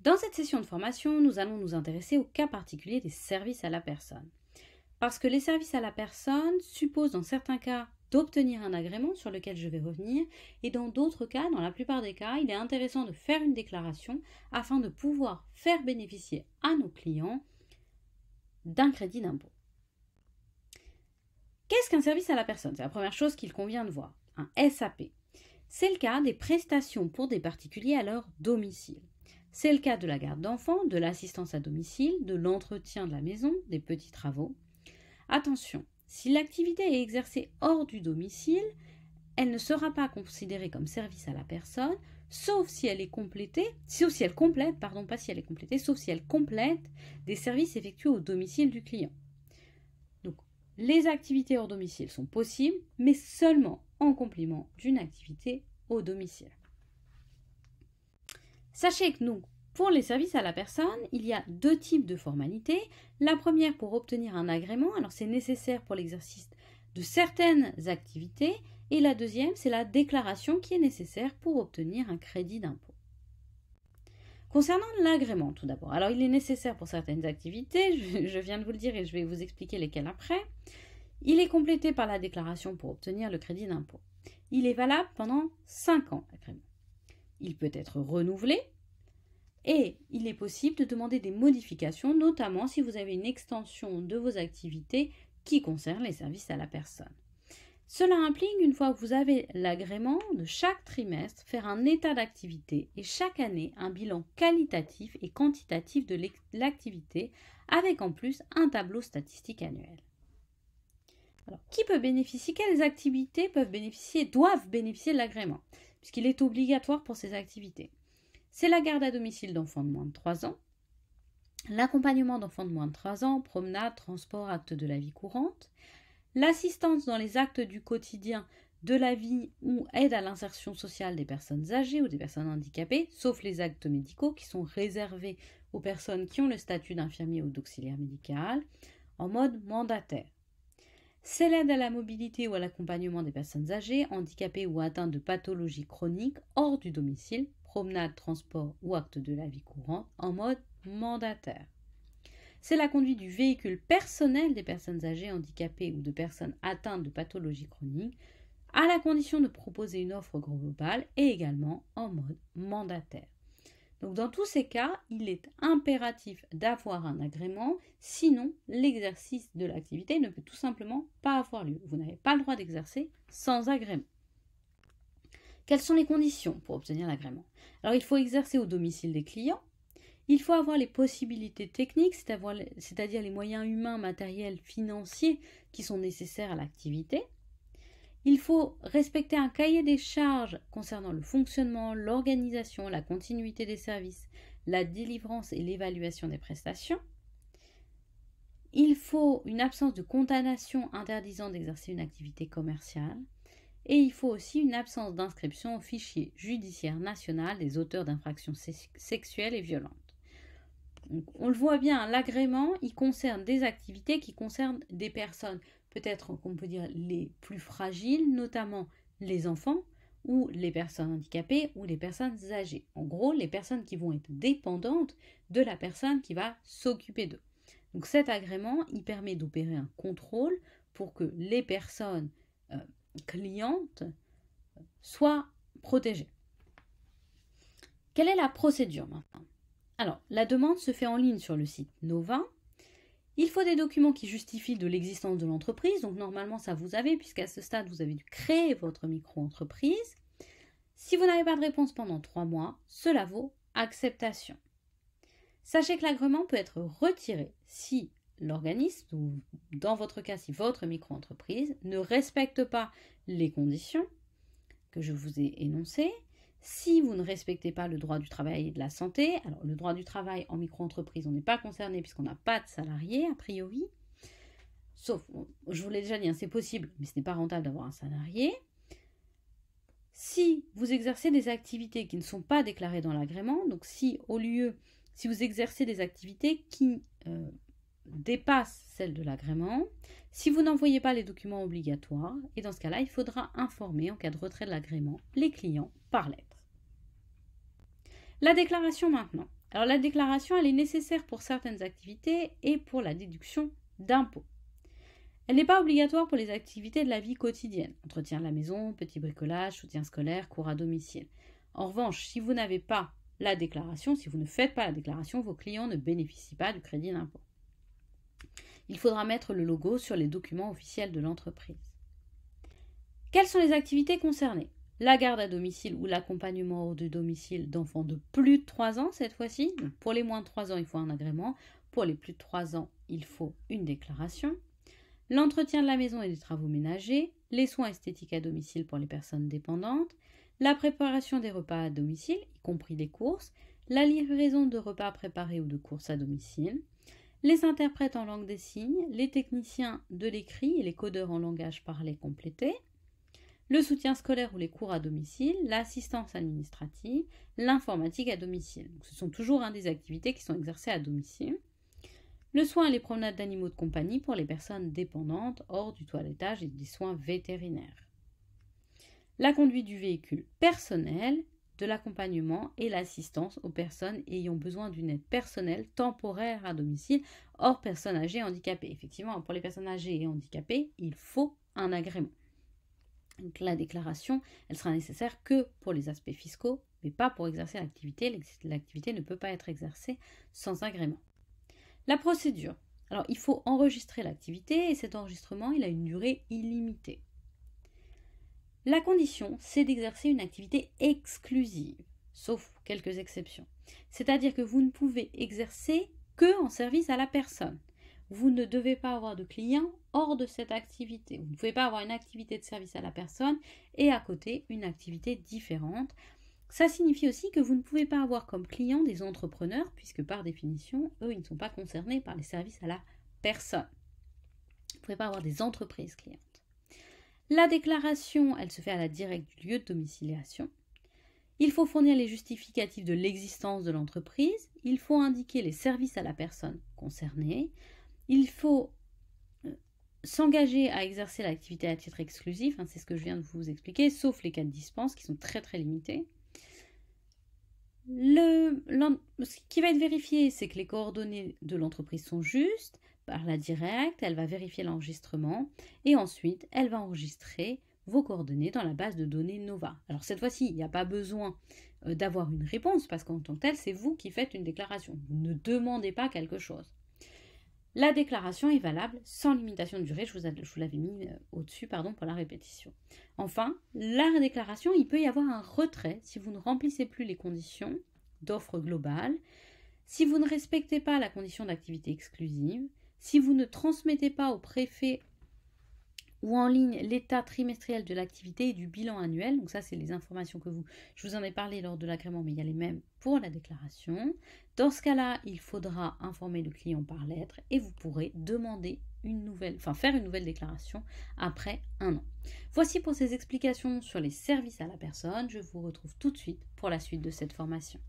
Dans cette session de formation, nous allons nous intéresser au cas particulier des services à la personne. Parce que les services à la personne supposent dans certains cas d'obtenir un agrément sur lequel je vais revenir, et dans d'autres cas, dans la plupart des cas, il est intéressant de faire une déclaration afin de pouvoir faire bénéficier à nos clients d'un crédit d'impôt. Qu'est-ce qu'un service à la personne? C'est la première chose qu'il convient de voir. Un SAP. C'est le cas des prestations pour des particuliers à leur domicile. C'est le cas de la garde d'enfants, de l'assistance à domicile, de l'entretien de la maison, des petits travaux. Attention, si l'activité est exercée hors du domicile, elle ne sera pas considérée comme service à la personne, sauf si elle complète des services effectués au domicile du client. Donc, les activités hors domicile sont possibles, mais seulement en complément d'une activité au domicile. Sachez que nous, pour les services à la personne, il y a deux types de formalités. La première pour obtenir un agrément, alors c'est nécessaire pour l'exercice de certaines activités, et la deuxième, c'est la déclaration qui est nécessaire pour obtenir un crédit d'impôt. Concernant l'agrément, tout d'abord, alors il est nécessaire pour certaines activités, je viens de vous le dire et je vais vous expliquer lesquelles après. Il est complété par la déclaration pour obtenir le crédit d'impôt. Il est valable pendant 5 ans, l'agrément. Il peut être renouvelé et il est possible de demander des modifications, notamment si vous avez une extension de vos activités qui concerne les services à la personne. Cela implique, une fois que vous avez l'agrément, de chaque trimestre faire un état d'activité et chaque année un bilan qualitatif et quantitatif de l'activité avec en plus un tableau statistique annuel. Alors, qui peut bénéficier? Quelles activités doivent bénéficier de l'agrément, puisqu'il est obligatoire pour ces activités? C'est la garde à domicile d'enfants de moins de 3 ans, l'accompagnement d'enfants de moins de 3 ans, promenade, transport, actes de la vie courante, l'assistance dans les actes du quotidien de la vie ou aide à l'insertion sociale des personnes âgées ou des personnes handicapées, sauf les actes médicaux qui sont réservés aux personnes qui ont le statut d'infirmier ou d'auxiliaire médical, en mode mandataire. C'est l'aide à la mobilité ou à l'accompagnement des personnes âgées, handicapées ou atteintes de pathologies chroniques hors du domicile, promenade, transport ou acte de la vie courante, en mode mandataire. C'est la conduite du véhicule personnel des personnes âgées, handicapées ou de personnes atteintes de pathologies chroniques, à la condition de proposer une offre globale et également en mode mandataire. Donc dans tous ces cas, il est impératif d'avoir un agrément, sinon l'exercice de l'activité ne peut tout simplement pas avoir lieu. Vous n'avez pas le droit d'exercer sans agrément. Quelles sont les conditions pour obtenir l'agrément? Alors il faut exercer au domicile des clients, il faut avoir les possibilités techniques, c'est-à-dire les moyens humains, matériels, financiers qui sont nécessaires à l'activité. Il faut respecter un cahier des charges concernant le fonctionnement, l'organisation, la continuité des services, la délivrance et l'évaluation des prestations. Il faut une absence de condamnation interdisant d'exercer une activité commerciale. Et il faut aussi une absence d'inscription au fichier judiciaire national des auteurs d'infractions sexuelles et violentes. Donc, on le voit bien, l'agrément, il concerne des activités qui concernent des personnes peut-être qu'on peut dire les plus fragiles, notamment les enfants ou les personnes handicapées ou les personnes âgées. En gros, les personnes qui vont être dépendantes de la personne qui va s'occuper d'eux. Donc cet agrément, il permet d'opérer un contrôle pour que les personnes clientes soient protégées. Quelle est la procédure maintenant? Alors, la demande se fait en ligne sur le site Nova. Il faut des documents qui justifient de l'existence de l'entreprise. Donc normalement, ça vous avez, puisqu'à ce stade, vous avez dû créer votre micro-entreprise. Si vous n'avez pas de réponse pendant 3 mois, cela vaut acceptation. Sachez que l'agrément peut être retiré si l'organisme, ou dans votre cas, si votre micro-entreprise ne respecte pas les conditions que je vous ai énoncées. Si vous ne respectez pas le droit du travail et de la santé, alors le droit du travail en micro-entreprise, on n'est pas concerné puisqu'on n'a pas de salarié a priori. Sauf, je vous l'ai déjà dit, c'est possible, mais ce n'est pas rentable d'avoir un salarié. Si vous exercez des activités qui ne sont pas déclarées dans l'agrément, donc si vous exercez des activités qui dépassent celles de l'agrément, si vous n'envoyez pas les documents obligatoires, et dans ce cas-là, il faudra informer en cas de retrait de l'agrément les clients par lettre. La déclaration maintenant. Alors la déclaration, elle est nécessaire pour certaines activités et pour la déduction d'impôts. Elle n'est pas obligatoire pour les activités de la vie quotidienne, entretien de la maison, petit bricolage, soutien scolaire, cours à domicile. En revanche, si vous n'avez pas la déclaration, si vous ne faites pas la déclaration, vos clients ne bénéficient pas du crédit d'impôt. Il faudra mettre le logo sur les documents officiels de l'entreprise. Quelles sont les activités concernées? La garde à domicile ou l'accompagnement hors du domicile d'enfants de plus de 3 ans cette fois-ci. Donc pour les moins de 3 ans, il faut un agrément. Pour les plus de 3 ans, il faut une déclaration. L'entretien de la maison et des travaux ménagers, les soins esthétiques à domicile pour les personnes dépendantes, la préparation des repas à domicile, y compris les courses, la livraison de repas préparés ou de courses à domicile, les interprètes en langue des signes, les techniciens de l'écrit et les codeurs en langage parlé complété, le soutien scolaire ou les cours à domicile, l'assistance administrative, l'informatique à domicile. Donc, ce sont toujours des activités qui sont exercées à domicile. Le soin et les promenades d'animaux de compagnie pour les personnes dépendantes hors du toilettage et des soins vétérinaires. La conduite du véhicule personnel, de l'accompagnement et l'assistance aux personnes ayant besoin d'une aide personnelle temporaire à domicile hors personnes âgées et handicapées. Effectivement, pour les personnes âgées et handicapées, il faut un agrément. Donc la déclaration, elle sera nécessaire que pour les aspects fiscaux, mais pas pour exercer l'activité. L'activité ne peut pas être exercée sans agrément. La procédure. Alors, il faut enregistrer l'activité et cet enregistrement, il a une durée illimitée. La condition, c'est d'exercer une activité exclusive, sauf quelques exceptions. C'est-à-dire que vous ne pouvez exercer que en service à la personne. Vous ne devez pas avoir de clients hors de cette activité. Vous ne pouvez pas avoir une activité de service à la personne et à côté une activité différente. Ça signifie aussi que vous ne pouvez pas avoir comme clients des entrepreneurs, puisque par définition, eux, ils ne sont pas concernés par les services à la personne. Vous ne pouvez pas avoir des entreprises clientes. La déclaration, elle se fait à la directe du lieu de domiciliation. Il faut fournir les justificatifs de l'existence de l'entreprise. Il faut indiquer les services à la personne concernée. Il faut s'engager à exercer l'activité à titre exclusif, c'est ce que je viens de vous expliquer, sauf les cas de dispense qui sont très très limités. Ce qui va être vérifié, c'est que les coordonnées de l'entreprise sont justes. Par la directe, elle va vérifier l'enregistrement et ensuite, elle va enregistrer vos coordonnées dans la base de données Nova. Alors cette fois-ci, il n'y a pas besoin d'avoir une réponse parce qu'en tant que tel, c'est vous qui faites une déclaration. Vous ne demandez pas quelque chose. La déclaration est valable sans limitation de durée. Je vous l'avais mis au-dessus pour la répétition. Enfin, la déclaration, il peut y avoir un retrait si vous ne remplissez plus les conditions d'offre globale, si vous ne respectez pas la condition d'activité exclusive, si vous ne transmettez pas au préfet ou en ligne l'état trimestriel de l'activité et du bilan annuel. Donc ça, c'est les informations je vous en ai parlé lors de l'agrément, mais il y a les mêmes pour la déclaration. Dans ce cas-là, il faudra informer le client par lettre et vous pourrez demander faire une nouvelle déclaration après 1 an. Voici pour ces explications sur les services à la personne. Je vous retrouve tout de suite pour la suite de cette formation.